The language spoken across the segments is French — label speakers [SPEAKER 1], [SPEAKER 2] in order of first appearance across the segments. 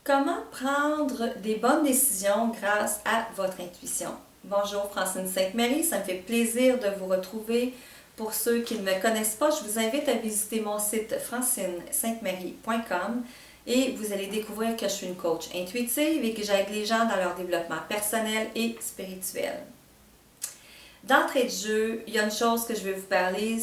[SPEAKER 1] Comment prendre des bonnes décisions grâce à votre intuition? Bonjour Francine Sainte-Marie, ça me fait plaisir de vous retrouver. Pour ceux qui ne me connaissent pas, je vous invite à visiter mon site francinesaintemarie.com et vous allez découvrir que je suis une coach intuitive et que j'aide les gens dans leur développement personnel et spirituel. D'entrée de jeu, il y a une chose que je vais vous parler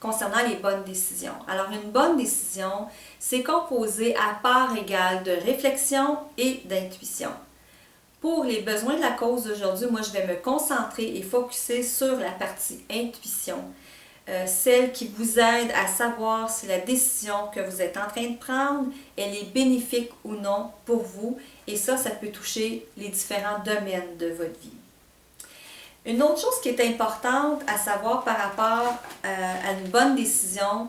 [SPEAKER 1] concernant les bonnes décisions. Alors, une bonne décision, c'est composé à part égale de réflexion et d'intuition. Pour les besoins de la cause d'aujourd'hui, moi, je vais me concentrer et focuser sur la partie intuition, celle qui vous aide à savoir si la décision que vous êtes en train de prendre, elle est bénéfique ou non pour vous. Et ça peut toucher les différents domaines de votre vie. Une autre chose qui est importante à savoir par rapport à une bonne décision,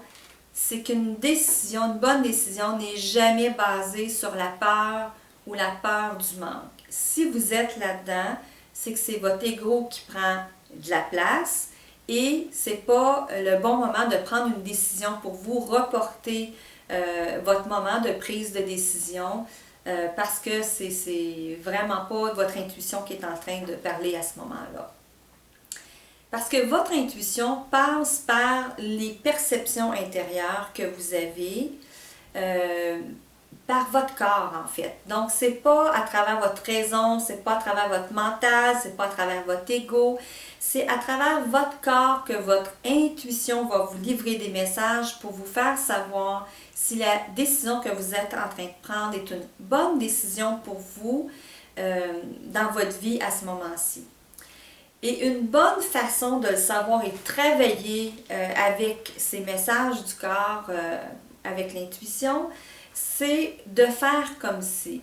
[SPEAKER 1] c'est qu'une bonne décision n'est jamais basée sur la peur ou la peur du manque. Si vous êtes là-dedans, c'est que c'est votre ego qui prend de la place et c'est pas le bon moment de prendre une décision pour vous. Reporter votre moment de prise de décision parce que c'est vraiment pas votre intuition qui est en train de parler à ce moment-là. Parce que votre intuition passe par les perceptions intérieures que vous avez, par votre corps en fait. Donc, c'est pas à travers votre raison, c'est pas à travers votre mental, c'est pas à travers votre ego, c'est à travers votre corps que votre intuition va vous livrer des messages pour vous faire savoir si la décision que vous êtes en train de prendre est une bonne décision pour vous dans votre vie à ce moment-ci. Et une bonne façon de le savoir et de travailler avec ces messages du corps, avec l'intuition, c'est de faire comme si.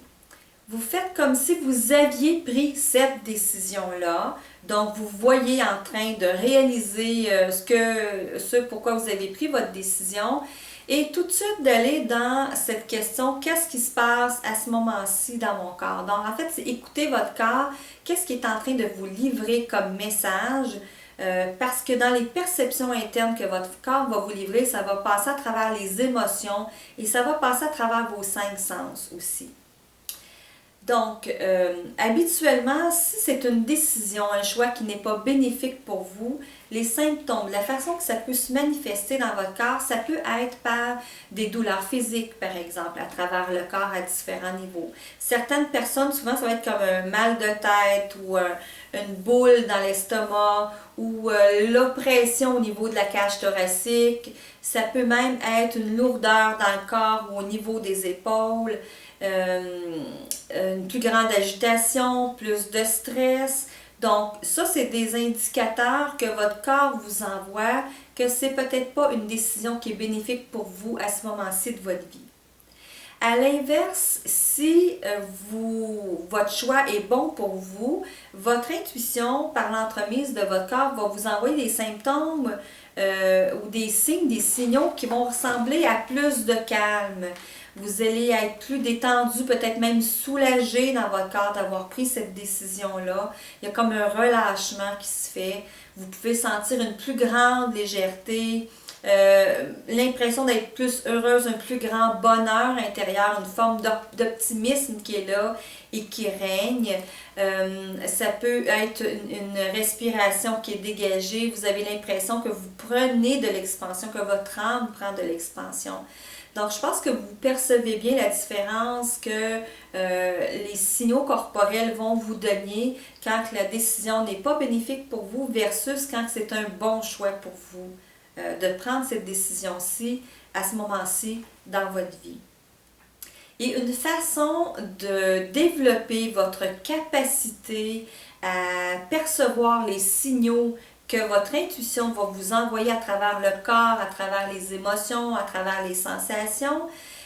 [SPEAKER 1] Vous faites comme si vous aviez pris cette décision-là. Donc, vous voyez en train de réaliser ce pourquoi vous avez pris votre décision. Et tout de suite d'aller dans cette question, qu'est-ce qui se passe à ce moment-ci dans mon corps? Donc, en fait, c'est écouter votre corps, qu'est-ce qui est en train de vous livrer comme message? Parce que dans les perceptions internes que votre corps va vous livrer, ça va passer à travers les émotions et ça va passer à travers vos 5 sens aussi. Donc, habituellement, si c'est une décision, un choix qui n'est pas bénéfique pour vous, les symptômes, la façon que ça peut se manifester dans votre corps, ça peut être par des douleurs physiques, par exemple, à travers le corps à différents niveaux. Certaines personnes, souvent, ça va être comme un mal de tête ou une boule dans l'estomac ou l'oppression au niveau de la cage thoracique. Ça peut même être une lourdeur dans le corps ou au niveau des épaules. Une plus grande agitation, plus de stress. Donc, ça, c'est des indicateurs que votre corps vous envoie que c'est peut-être pas une décision qui est bénéfique pour vous à ce moment-ci de votre vie. À l'inverse, si votre choix est bon pour vous, votre intuition, par l'entremise de votre corps, va vous envoyer des symptômes ou des signes, des signaux qui vont ressembler à plus de calme. Vous allez être plus détendu, peut-être même soulagé dans votre corps d'avoir pris cette décision-là. Il y a comme un relâchement qui se fait. Vous pouvez sentir une plus grande légèreté, l'impression d'être plus heureuse, un plus grand bonheur intérieur, une forme d'optimisme qui est là et qui règne. Ça peut être une respiration qui est dégagée. Vous avez l'impression que vous prenez de l'expansion, que votre âme prend de l'expansion. Donc, je pense que vous percevez bien la différence que les signaux corporels vont vous donner quand la décision n'est pas bénéfique pour vous versus quand c'est un bon choix pour vous de prendre cette décision-ci à ce moment-ci dans votre vie. Et une façon de développer votre capacité à percevoir les signaux que votre intuition va vous envoyer à travers le corps, à travers les émotions, à travers les sensations,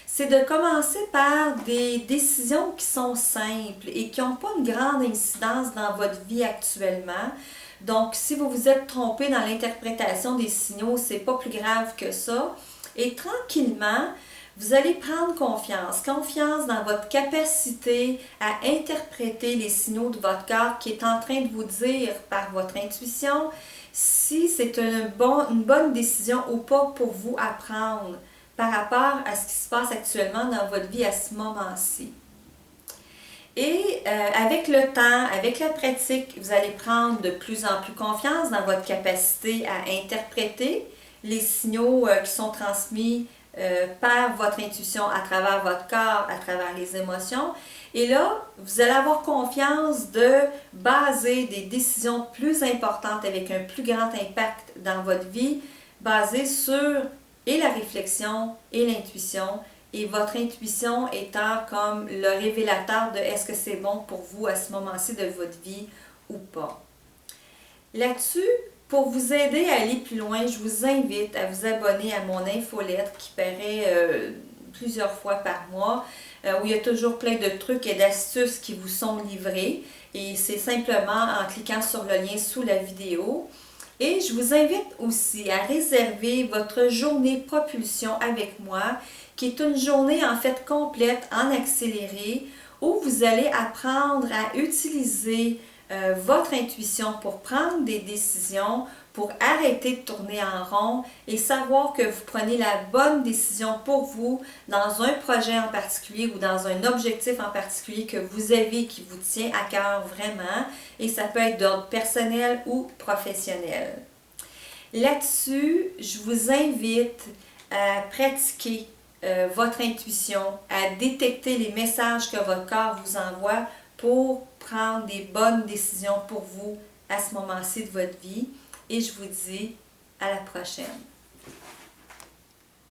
[SPEAKER 1] c'est de commencer par des décisions qui sont simples et qui n'ont pas une grande incidence dans votre vie actuellement. Donc, si vous vous êtes trompé dans l'interprétation des signaux, c'est pas plus grave que ça. Et tranquillement, vous allez prendre confiance dans votre capacité à interpréter les signaux de votre corps qui est en train de vous dire par votre intuition si c'est une bonne décision ou pas pour vous à prendre par rapport à ce qui se passe actuellement dans votre vie à ce moment-ci. Et avec le temps, avec la pratique, vous allez prendre de plus en plus confiance dans votre capacité à interpréter les signaux qui sont transmis par votre intuition à travers votre corps, à travers les émotions. Et là, vous allez avoir confiance de baser des décisions plus importantes avec un plus grand impact dans votre vie, basées sur et la réflexion et l'intuition, et votre intuition étant comme le révélateur de est-ce que c'est bon pour vous à ce moment-ci de votre vie ou pas. Là-dessus, pour vous aider à aller plus loin, je vous invite à vous abonner à mon infolettre qui paraît plusieurs fois par mois, où il y a toujours plein de trucs et d'astuces qui vous sont livrés. Et c'est simplement en cliquant sur le lien sous la vidéo. Et je vous invite aussi à réserver votre journée propulsion avec moi, qui est une journée en fait complète en accéléré, où vous allez apprendre à utiliser votre intuition pour prendre des décisions, pour arrêter de tourner en rond et savoir que vous prenez la bonne décision pour vous dans un projet en particulier ou dans un objectif en particulier que vous avez qui vous tient à cœur vraiment, et ça peut être d'ordre personnel ou professionnel. Là-dessus, je vous invite à pratiquer votre intuition, à détecter les messages que votre corps vous envoie pour prendre des bonnes décisions pour vous à ce moment-ci de votre vie. Et je vous dis à la prochaine.